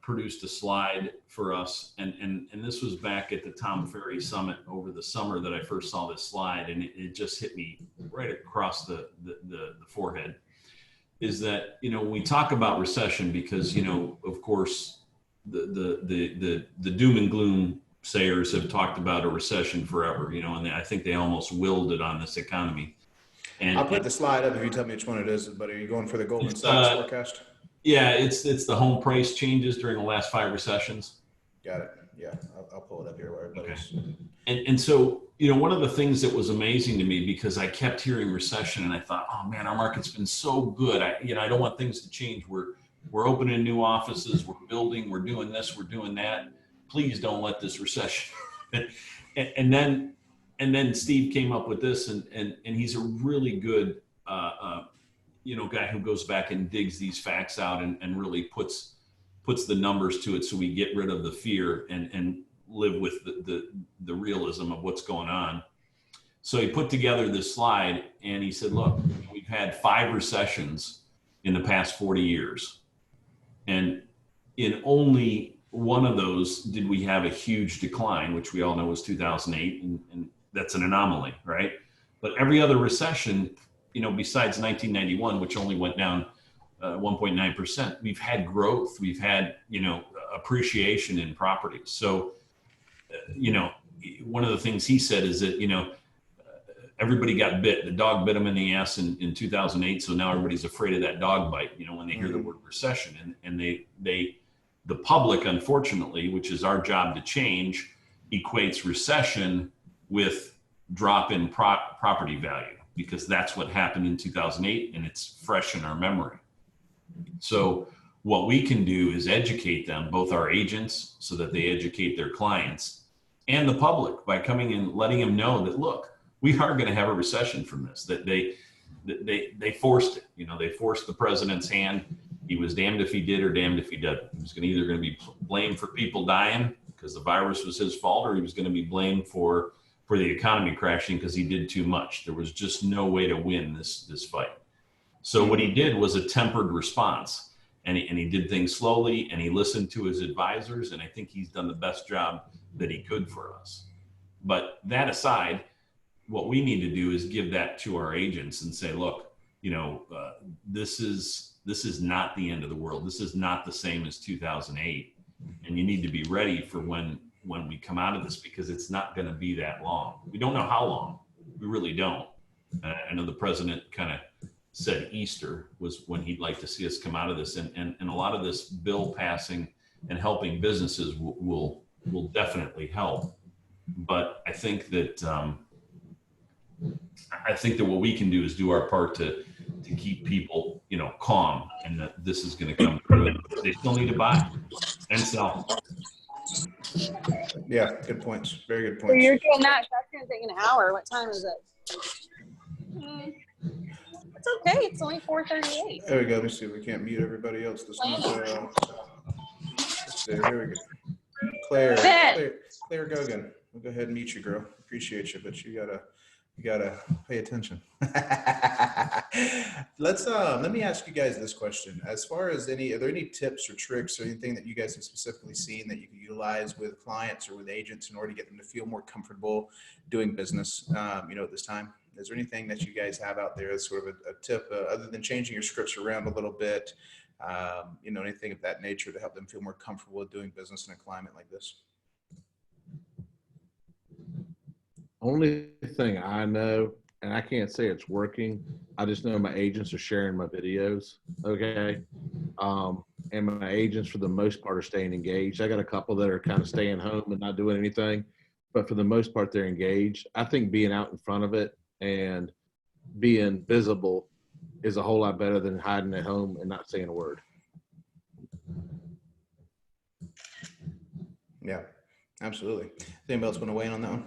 produced a slide for us. And this was back at the Tom Ferry Summit over the summer that I first saw this slide. And it just hit me right across the forehead. Is that, when we talk about recession, because, of course, the doom and gloom sayers have talked about a recession forever, and I think they almost willed it on this economy. And I'll put the slide up if you tell me which one it is, but are you going for the Goldman Sachs forecast? Yeah, it's the home price changes during the last 5 recessions. Got it. Yeah, I'll pull it up here where everybody's. And so, one of the things that was amazing to me, because I kept hearing recession and I thought, oh man, our market's been so good. I don't want things to change. We're opening new offices, we're building, we're doing this, we're doing that. Please don't let this recession. and then Steve came up with this, and he's a really good, guy who goes back and digs these facts out and really puts the numbers to it, so we get rid of the fear and live with the realism of what's going on. So he put together this slide and he said, look, we've had 5 recessions in the past 40 years. And in only one of those did we have a huge decline, which we all know was 2008. And that's an anomaly, right? But every other recession, besides 1991, which only went down 1.9%, we've had growth. We've had, appreciation in properties. So, one of the things he said is that, everybody got bit. The dog bit them in the ass in 2008. So now everybody's afraid of that dog bite, when they hear the word recession. And the public, unfortunately, which is our job to change, equates recession with drop in property value, because that's what happened in 2008 and it's fresh in our memory. So what we can do is educate them, both our agents, so that they educate their clients, and the public by coming and letting them know that, look, we are going to have a recession from this, that they forced it. They forced the president's hand. He was damned if he did or damned if he didn't. He was either going to be blamed for people dying because the virus was his fault, or he was going to be blamed for the economy crashing because he did too much. There was just no way to win this fight. So what he did was a tempered response, and he did things slowly, and he listened to his advisors, and I think he's done the best job that he could for us. But that aside, what we need to do is give that to our agents and say, look, this is not the end of the world. This is not the same as 2008. And you need to be ready for when we come out of this, because it's not going to be that long. We don't know how long. We really don't. I know the president kind of said Easter was when he'd like to see us come out of this. And a lot of this bill passing and helping businesses will definitely help. But I think that what we can do is do our part to keep people, calm, and that this is going to come through. They still need to buy and sell. Yeah, good points. Very good So points. you're doing that. That's going to take an hour. What time is it? It's okay. It's only 4:38. There we go. Let me see if we can't mute everybody else. This one's, here we go. Claire Gogan. We'll go ahead and mute you, girl. Appreciate you, but you gotta pay attention. Let me ask you guys this question. As far as are there any tips or tricks or anything that you guys have specifically seen that you can utilize with clients or with agents in order to get them to feel more comfortable doing business, at this time? Is there anything that you guys have out there as sort of a tip, other than changing your scripts around a little bit, anything of that nature to help them feel more comfortable with doing business in a climate like this? Only thing I know, and I can't say it's working, I just know my agents are sharing my videos, okay? And my agents, for the most part, are staying engaged. I got a couple that are kind of staying home and not doing anything, but for the most part, they're engaged. I think being out in front of it and being visible is a whole lot better than hiding at home and not saying a word. Yeah, absolutely. Anybody else want to weigh in on that one?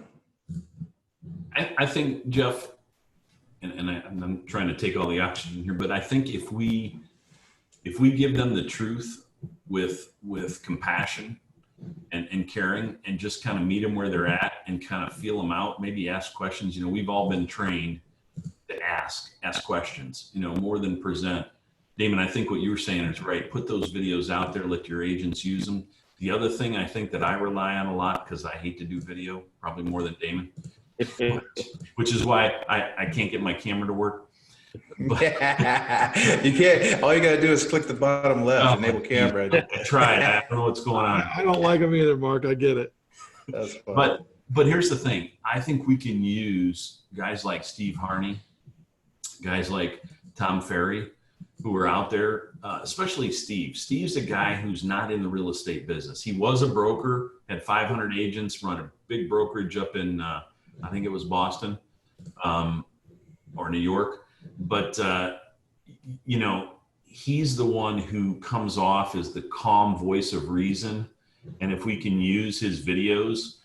I think, Jeff, and I'm trying to take all the oxygen here, but I think if we give them the truth with compassion and caring, and just kind of meet them where they're at and kind of feel them out, maybe ask questions. We've all been trained to ask questions, more than present. Damon, I think what you were saying is right. Put those videos out there, let your agents use them. The other thing I think that I rely on a lot, because I hate to do video, probably more than Damon, which is why I can't get my camera to work. You can't. All you got to do is click the bottom left, enable camera. I tried. I don't know what's going on. I don't like them either, Mark. I get it. That's fun. But here's the thing. I think we can use guys like Steve Harney, guys like Tom Ferry, who are out there, especially Steve. Steve's a guy who's not in the real estate business. He was a broker, had 500 agents, run a big brokerage up in, I think it was Boston or New York. But, you know, he's the one who comes off as the calm voice of reason. And if we can use his videos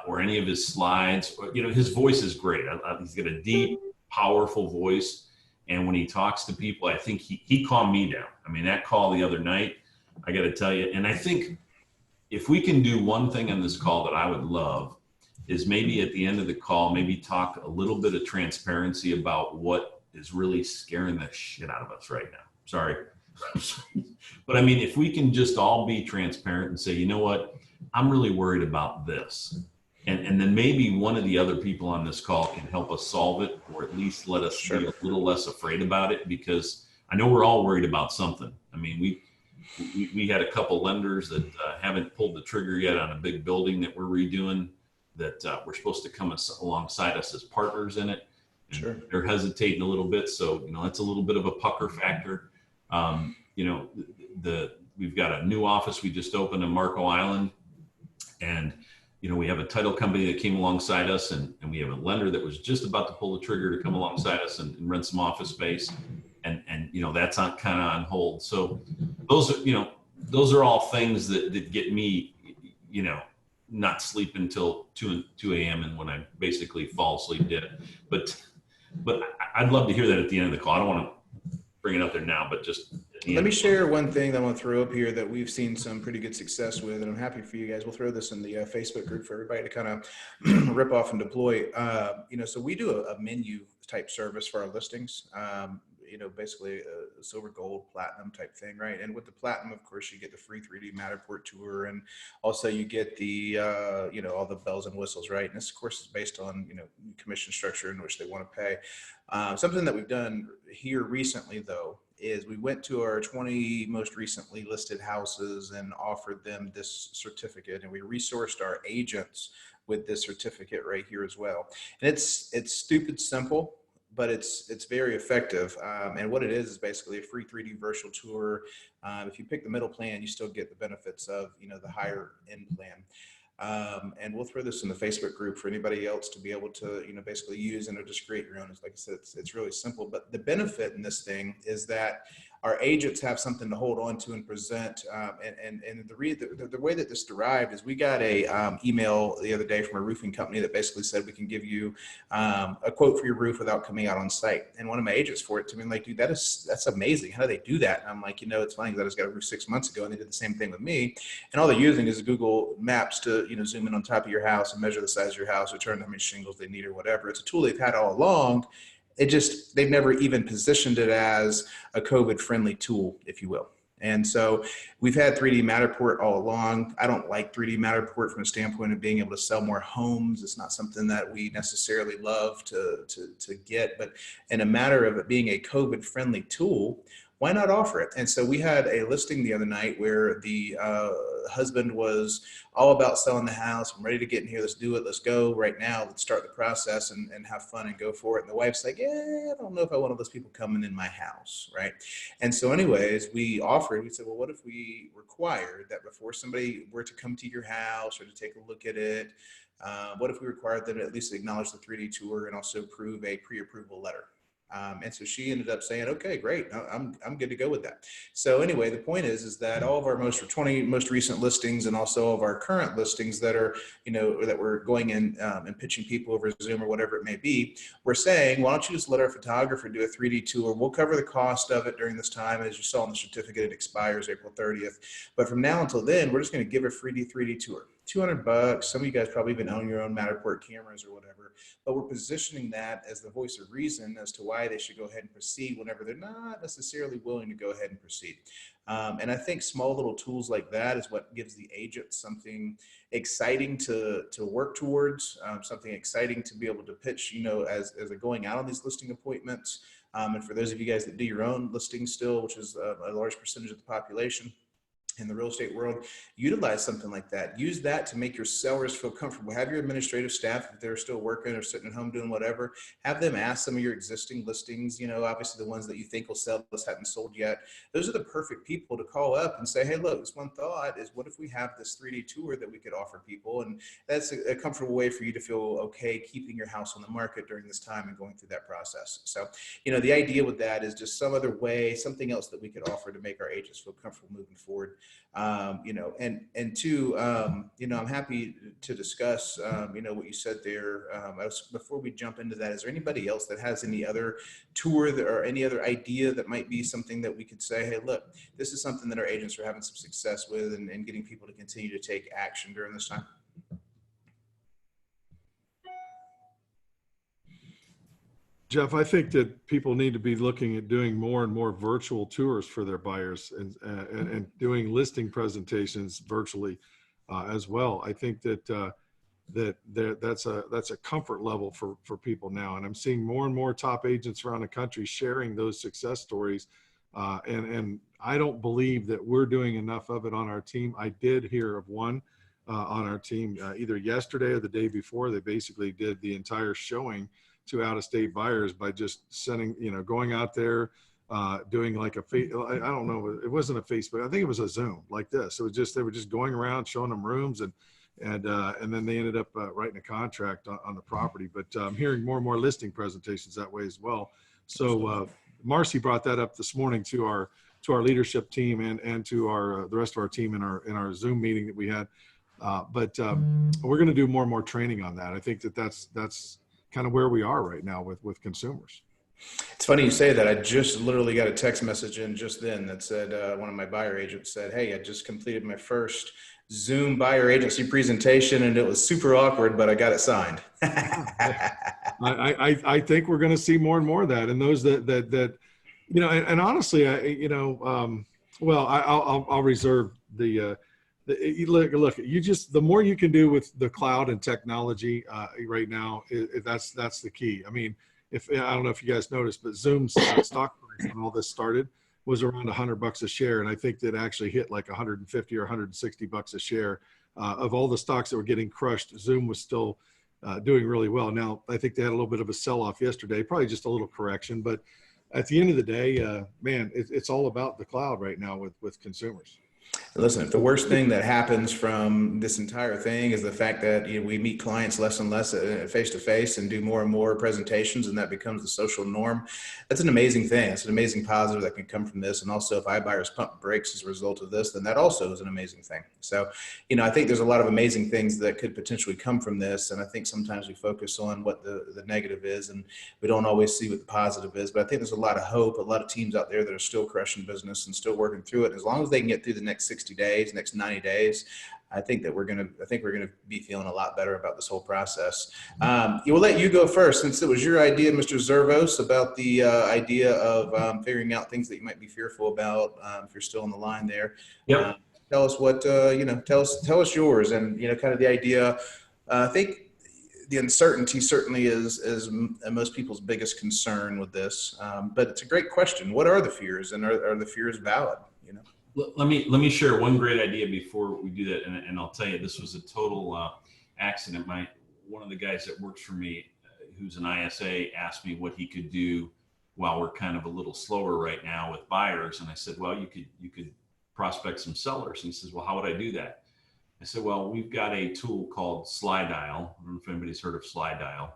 or any of his slides, you know, his voice is great. He's got a deep, powerful voice. And when he talks to people, I think he calmed me down. I mean, that call the other night, I got to tell you, and I think if we can do one thing on this call that I would love is maybe at the end of the call, maybe talk a little bit of transparency about what is really scaring the shit out of us right now. Sorry. But I mean, if we can just all be transparent and say, you know what, I'm really worried about this. And then maybe one of the other people on this call can help us solve it, or at least let us be a little less afraid about it, because I know we're all worried about something. I mean, we had a couple lenders that haven't pulled the trigger yet on a big building that we're redoing that we're supposed to come alongside us as partners in it. Sure. They're hesitating a little bit. So, you know, that's a little bit of a pucker factor. You know, we've got a new office we just opened in Marco Island, and you know, we have a title company that came alongside us, and we have a lender that was just about to pull the trigger to come alongside us and rent some office space. And you know, that's kind of on hold. So those are all things that get me, you know, not sleeping until 2 a.m. and when I basically fall asleep dead. But I'd love to hear that at the end of the call. I don't want to bring it up there now, but just let me share one thing that I want to throw up here that we've seen some pretty good success with, and I'm happy for you guys. We'll throw this in the Facebook group for everybody to kind of rip off and deploy. You know, so we do a menu type service for our listings. You know, basically a silver, gold, platinum type thing, right? And with the platinum, of course, you get the free 3D Matterport tour, and also you get the, you know, all the bells and whistles, right? And this, of course, is based on, you know, commission structure in which they want to pay. Something that we've done here recently, though, is we went to our 20 most recently listed houses and offered them this certificate, and we resourced our agents with this certificate right here as well. And it's stupid simple, but it's very effective. And what it is basically a free 3D virtual tour. If you pick the middle plan, you still get the benefits of, you know, the higher end plan. And we'll throw this in the Facebook group for anybody else to be able to, you know, basically use and just create your own. Like I said, it's really simple. But the benefit in this thing is that our agents have something to hold on to and present. And the way that this derived is we got a email the other day from a roofing company that basically said we can give you a quote for your roof without coming out on site. And one of my agents for it to me, like, dude, that's amazing. How do they do that? And I'm like, you know, it's funny because I just got a roof 6 months ago and they did the same thing with me. And all they're using is Google Maps to, you know, zoom in on top of your house and measure the size of your house, determine how many shingles they need or whatever. It's a tool they've had all along. They've never even positioned it as a COVID friendly tool, if you will. And so we've had 3D Matterport all along. I don't like 3D Matterport from a standpoint of being able to sell more homes. It's not something that we necessarily love to get, but in a matter of it being a COVID friendly tool, why not offer it? And so we had a listing the other night where the husband was all about selling the house. I'm ready to get in here. Let's do it. Let's go right now. Let's start the process and have fun and go for it. And the wife's like, yeah, I don't know if I want all those people coming in my house, right? And so anyways, we said, well, what if we required that before somebody were to come to your house or to take a look at it, what if we required them to at least acknowledge the 3D tour and also prove a pre-approval letter? And so she ended up saying, okay, great. I'm good to go with that. So anyway, the point is that all of our 20 most recent listings and also all of our current listings that are, you know, that we're going in and pitching people over Zoom or whatever it may be, we're saying, why don't you just let our photographer do a 3D tour? We'll cover the cost of it during this time. As you saw in the certificate, it expires April 30th. But from now until then, we're just going to give a free 3D tour. $200. Some of you guys probably even own your own Matterport cameras or whatever, but we're positioning that as the voice of reason as to why they should go ahead and proceed whenever they're not necessarily willing to go ahead and proceed. And I think small little tools like that is what gives the agent something exciting to work towards, something exciting to be able to pitch, you know, as they're going out on these listing appointments. And for those of you guys that do your own listings still, which is a large percentage of the population, in the real estate world, utilize something like that. Use that to make your sellers feel comfortable. Have your administrative staff, if they're still working or sitting at home doing whatever, have them ask some of your existing listings, obviously the ones that you think will sell, just haven't sold yet. Those are the perfect people to call up and say, hey, look, this one thought is, what if we have this 3D tour that we could offer people? And that's a comfortable way for you to feel okay keeping your house on the market during this time and going through that process. So, the idea with that is just some other way, something else that we could offer to make our agents feel comfortable moving forward. And two, I'm happy to discuss, what you said there. Before we jump into that, is there anybody else that has any other tour or any other idea that might be something that we could say, hey, look, this is something that our agents are having some success with and getting people to continue to take action during this time? Jeff, I think that people need to be looking at doing more and more virtual tours for their buyers and doing listing presentations virtually as well. I think that that's a comfort level for people now, and I'm seeing more and more top agents around the country sharing those success stories. And I don't believe that we're doing enough of it on our team. I did hear of one on our team either yesterday or the day before. They basically did the entire showing to out-of-state buyers by just sending, going out there, doing like I don't know, it wasn't a Facebook, I think it was a Zoom like this. It was just, they were just going around showing them rooms and then they ended up writing a contract on the property. But I'm hearing more and more listing presentations that way as well. So Marcy brought that up this morning to our leadership team and to the rest of our team in our Zoom meeting that we had. But we're going to do more and more training on that. I think that's kind of where we are right now with consumers. It's funny you say that. I just literally got a text message in just then that said, one of my buyer agents said, hey, I just completed my first Zoom buyer agency presentation and it was super awkward, but I got it signed. I think we're going to see more and more of that. And those that and honestly, I'll reserve look, the more you can do with the cloud and technology right now, that's the key. I mean, I don't know if you guys noticed, but Zoom's stock price when all this started was around $100 a share. And I think that actually hit like 150 or 160 bucks a share. Of all the stocks that were getting crushed, Zoom was still doing really well. Now, I think they had a little bit of a sell-off yesterday, probably just a little correction. But at the end of the day, man, it's all about the cloud right now with consumers. Listen, if the worst thing that happens from this entire thing is the fact that we meet clients less and less face to face and do more and more presentations, and that becomes the social norm, that's an amazing thing. It's an amazing positive that can come from this. And also, if iBuyers pump brakes as a result of this, then that also is an amazing thing. So, I think there's a lot of amazing things that could potentially come from this. And I think sometimes we focus on what the negative is, and we don't always see what the positive is. But I think there's a lot of hope, a lot of teams out there that are still crushing business and still working through it. And as long as they can get through the next 60 days, next 90 days, I think we're going to be feeling a lot better about this whole process. We'll let you go first, since it was your idea, Mr. Zervos, about the idea of figuring out things that you might be fearful about. If you're still on the line there, yep. Tell us what tell us yours, and kind of the idea. I think the uncertainty certainly is most people's biggest concern with this, but it's a great question. What are the fears, and are the fears valid? Let me share one great idea before we do that, and I'll tell you, this was a total accident. One of the guys that works for me, who's an ISA, asked me what he could do while we're kind of a little slower right now with buyers, and I said, well, you could prospect some sellers. And he says, well, how would I do that? I said, well, we've got a tool called SlyDial. I don't know if anybody's heard of SlyDial.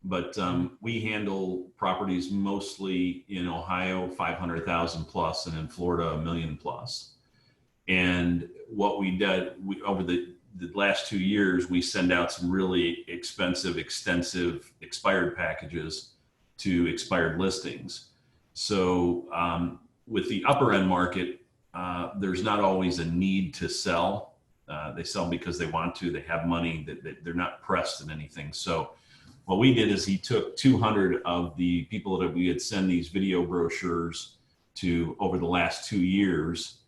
But we handle properties mostly in Ohio, 500,000 plus, and in Florida, 1 million plus. And what we did over the last 2 years, we send out some really expensive, extensive expired packages to expired listings. So with the upper end market, there's not always a need to sell. They sell because they want to. They have money. They're not pressed in anything. So what we did is he took 200 of the people that we had sent these video brochures to over the last 2 years,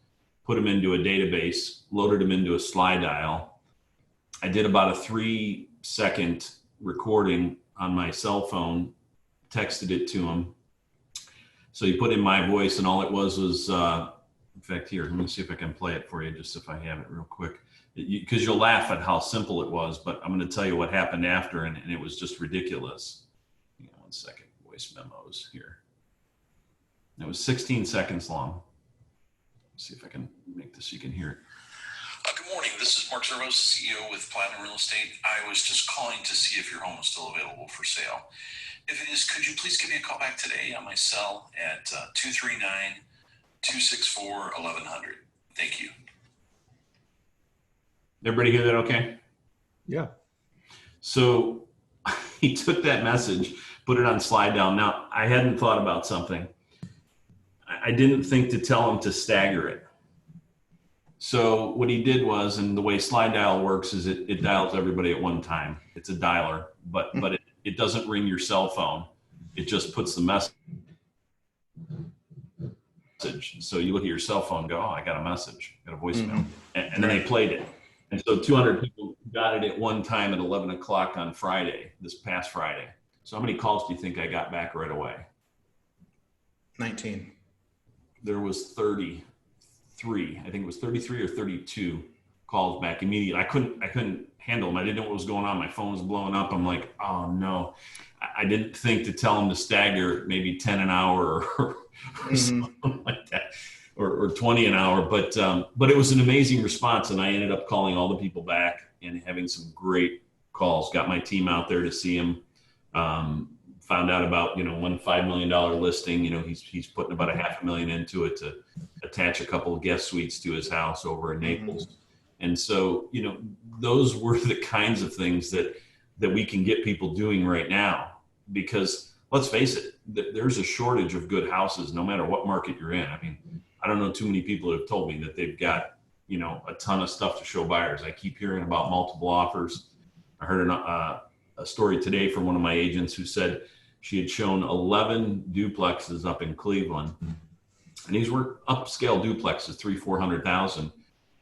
put them into a database, loaded them into a SlyDial. I did about a 3-second recording on my cell phone, texted it to him. So he put in my voice, and all it was In fact, here, let me see if I can play it for you, just if I have it real quick. Because you'll laugh at how simple it was, but I'm going to tell you what happened after, and it was just ridiculous. Hang on 1 second, voice memos here. It was 16 seconds long. Let's see if I can make this so you can hear it. Good morning. This is Mark Zervos, CEO with Platinum Real Estate. I was just calling to see if your home is still available for sale. If it is, could you please give me a call back today on my cell at 239-264-1100. Thank you. Everybody hear that okay? Yeah. So he took that message, put it on slide down. Now, I hadn't thought about something. I didn't think to tell him to stagger it. So what he did was, and the way slide dial works is it dials everybody at one time. It's a dialer, but it doesn't ring your cell phone. It just puts the message. So you look at your cell phone and go, oh, I got a message, got a voicemail. And then they played it. And so 200 people got it at one time at 11 o'clock on Friday, this past Friday. So how many calls do you think I got back right away? 19. There was 33. I think it was 33 or 32 calls back immediately. I couldn't handle them. I didn't know what was going on. My phone was blowing up. I'm like, oh no. I didn't think to tell them to stagger maybe 10 an hour or something like that, or 20 an hour. But it was an amazing response. And I ended up calling all the people back and having some great calls. Got my team out there to see him. Found out about, one $5 million listing. He's putting about $500,000 into it to attach a couple of guest suites to his house over in Naples. And so, those were the kinds of things that we can get people doing right now, because let's face it, there's a shortage of good houses no matter what market you're in. I mean, I don't know too many people that have told me that they've got, a ton of stuff to show buyers. I keep hearing about multiple offers. I heard a story today from one of my agents who said she had shown 11 duplexes up in Cleveland, and these were upscale duplexes, 300,000-400,000,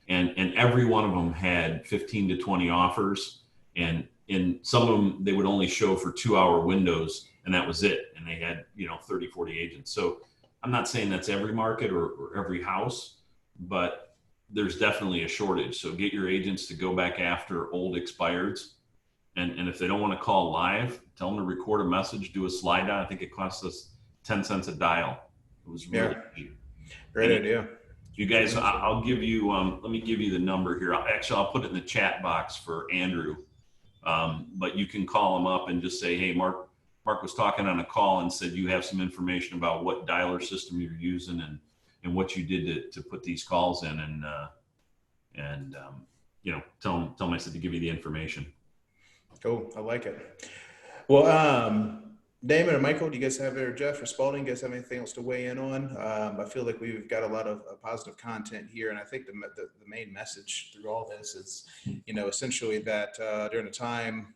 and every one of them had 15 to 20 offers, and in some of them they would only show for 2-hour windows, and that was it. And they had 30, 40 agents. So I'm not saying that's every market or every house, but there's definitely a shortage. So get your agents to go back after old expireds. And if they don't want to call live, tell them to record a message, do a slide down. I think it costs us 10 cents a dial. It was really cheap. Great idea. You guys, I'll give you, let me give you the number here. I'll put it in the chat box for Andrew. But you can call him up and just say, hey, Mark was talking on a call and said you have some information about what dialer system you're using and what you did to put these calls in. And tell him I said to give you the information. Cool. I like it. Well, Damon or Michael, do you guys have, or Jeff or Spalding, you guys have anything else to weigh in on? I feel like we've got a lot of positive content here. And I think the main message through all this is, essentially that during a time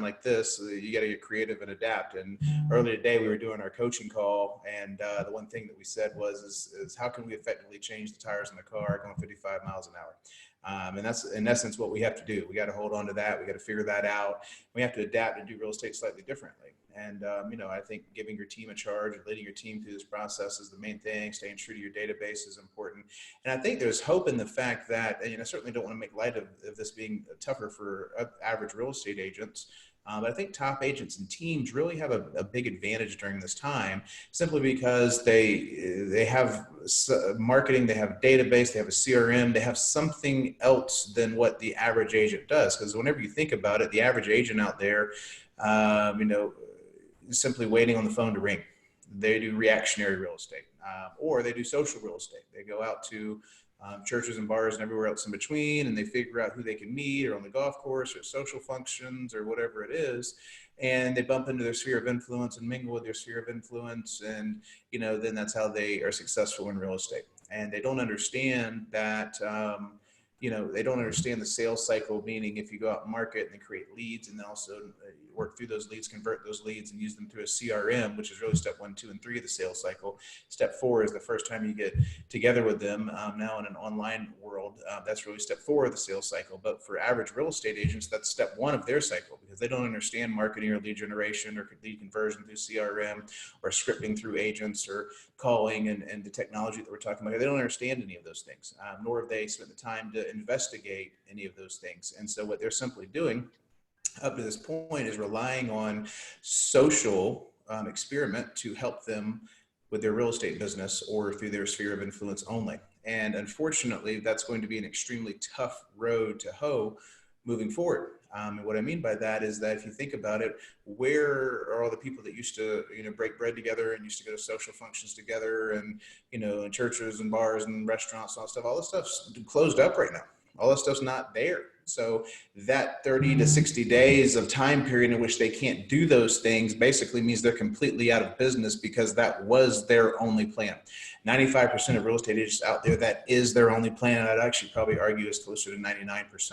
like this, you got to get creative and adapt. And earlier today, we were doing our coaching call, and the one thing that we said is how can we effectively change the tires in the car going 55 miles an hour? And that's in essence what we have to do. We got to hold on to that. We got to figure that out. We have to adapt and do real estate slightly differently. And, I think giving your team a charge, leading your team through this process is the main thing. Staying true to your database is important. And I think there's hope in the fact that, and I certainly don't want to make light of this being tougher for average real estate agents. But I think top agents and teams really have a big advantage during this time, simply because they have marketing, they have a database, they have a CRM, they have something else than what the average agent does. Because whenever you think about it, the average agent out there, simply waiting on the phone to ring. They do reactionary real estate, or they do social real estate. They go out to churches and bars and everywhere else in between, and they figure out who they can meet, or on the golf course, or social functions, or whatever it is, and they bump into their sphere of influence and mingle with their sphere of influence, and then that's how they are successful in real estate. And they don't understand that they don't understand the sales cycle, meaning if you go out and market and create leads, and then also work through those leads, convert those leads, and use them through a CRM, which is really step 1, 2, and 3 of the sales cycle. Step 4 is the first time you get together with them. Now in an online world, that's really step 4 of the sales cycle. But for average real estate agents, that's step 1 of their cycle, because they don't understand marketing or lead generation or lead conversion through CRM, or scripting through agents, or calling and the technology that we're talking about. They don't understand any of those things, nor have they spent the time to investigate any of those things. And so what they're simply doing up to this point is relying on social experiment to help them with their real estate business or through their sphere of influence only. And unfortunately, that's going to be an extremely tough road to hoe moving forward. And what I mean by that is that if you think about it, where are all the people that used to, break bread together and used to go to social functions together and, in churches and bars and restaurants and all that stuff, all this stuff's closed up right now. All that stuff's not there. So that 30 to 60 days of time period in which they can't do those things basically means they're completely out of business because that was their only plan. 95% of real estate agents out there, that is their only plan. I'd actually probably argue it's closer to 99%.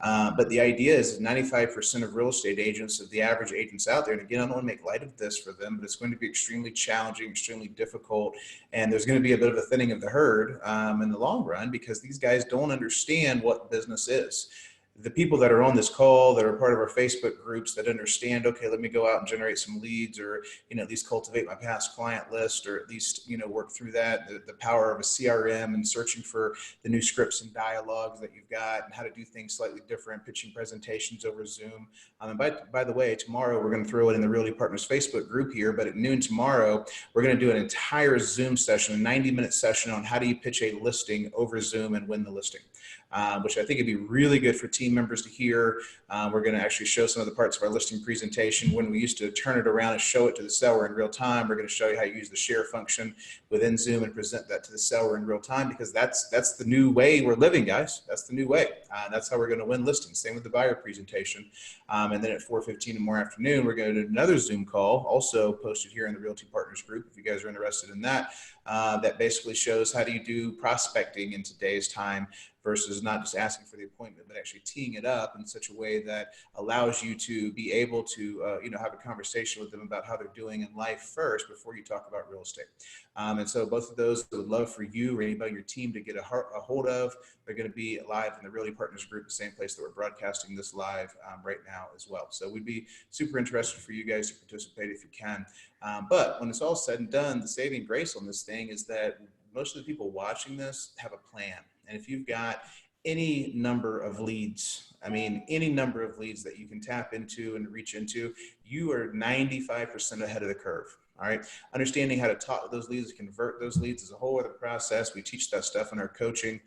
But the idea is 95% of real estate agents, of the average agents out there, and again, I don't want to make light of this for them, but it's going to be extremely challenging, extremely difficult, and there's going to be a bit of a thinning of the herd in the long run because these guys don't understand what business is. The people that are on this call that are part of our Facebook groups that understand, okay, let me go out and generate some leads or, at least cultivate my past client list or at least, work through that, the power of a CRM and searching for the new scripts and dialogues that you've got and how to do things slightly different, pitching presentations over Zoom. And by the way, tomorrow we're going to throw it in the Realty Partners Facebook group here, but at noon tomorrow, we're going to do an entire Zoom session, a 90-minute session on how do you pitch a listing over Zoom and win the listing. Which I think would be really good for team members to hear. We're going to actually show some of the parts of our listing presentation. When we used to turn it around and show it to the seller in real time, we're going to show you how to use the share function within Zoom and present that to the seller in real time because that's the new way we're living, guys. That's the new way. That's how we're going to win listings. Same with the buyer presentation. And then at 4:15 tomorrow afternoon, we're going to do another Zoom call, also posted here in the Realty Partners group if you guys are interested in that. That basically shows how do you do prospecting in today's time versus not just asking for the appointment, but actually teeing it up in such a way that allows you to be able to, have a conversation with them about how they're doing in life first before you talk about real estate. And so both of those I would love for you or anybody on your team to get a hold of. They're going to be live in the Realty Partners group, the same place that we're broadcasting this live right now as well. So we'd be super interested for you guys to participate if you can. But when it's all said and done, the saving grace on this thing is that most of the people watching this have a plan. And if you've got any number of leads, any number of leads that you can tap into and reach into, you are 95% ahead of the curve. All right. Understanding how to talk to those leads, convert those leads is a whole other process. We teach that stuff in our coaching,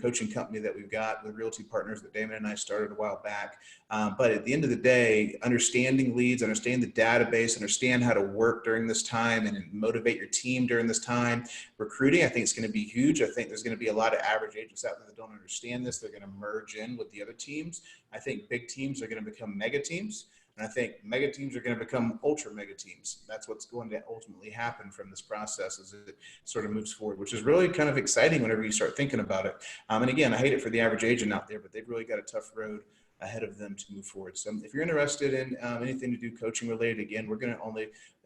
coaching company that we've got with Realty Partners that Damon and I started a while back. But at the end of the day, understanding leads, understand the database, understand how to work during this time and motivate your team during this time. Recruiting, I think it's going to be huge. I think there's going to be a lot of average agents out there that don't understand this. They're going to merge in with the other teams. I think big teams are going to become mega teams. And I think mega teams are going to become ultra mega teams. That's what's going to ultimately happen from this process as it sort of moves forward, which is really kind of exciting whenever you start thinking about it. And again, I hate it for the average agent out there, but they've really got a tough road ahead of them to move forward. So if you're interested in anything to do coaching related, again, we're going to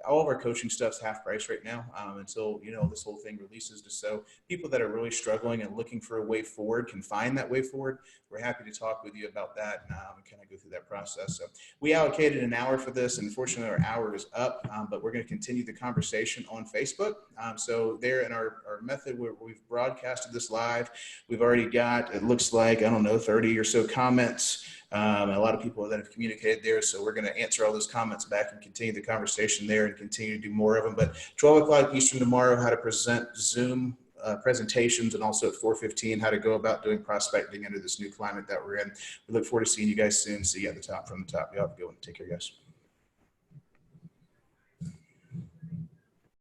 all of our coaching stuff's half price right now until, this whole thing releases. Just so people that are really struggling and looking for a way forward can find that way forward. We're happy to talk with you about that and kind of go through that process. So we allocated an hour for this, and unfortunately our hour is up, but we're going to continue the conversation on Facebook. So there in our method where we've broadcasted this live, we've already got, it looks like, 30 or so comments. A lot of people that have communicated there. So we're going to answer all those comments back and continue the conversation there and continue to do more of them. But 12 o'clock Eastern tomorrow, how to present Zoom presentations, and also at 4:15, how to go about doing prospecting under this new climate that we're in. We look forward to seeing you guys soon. See you at the top from the top. Y'all have a good one. Take care, guys.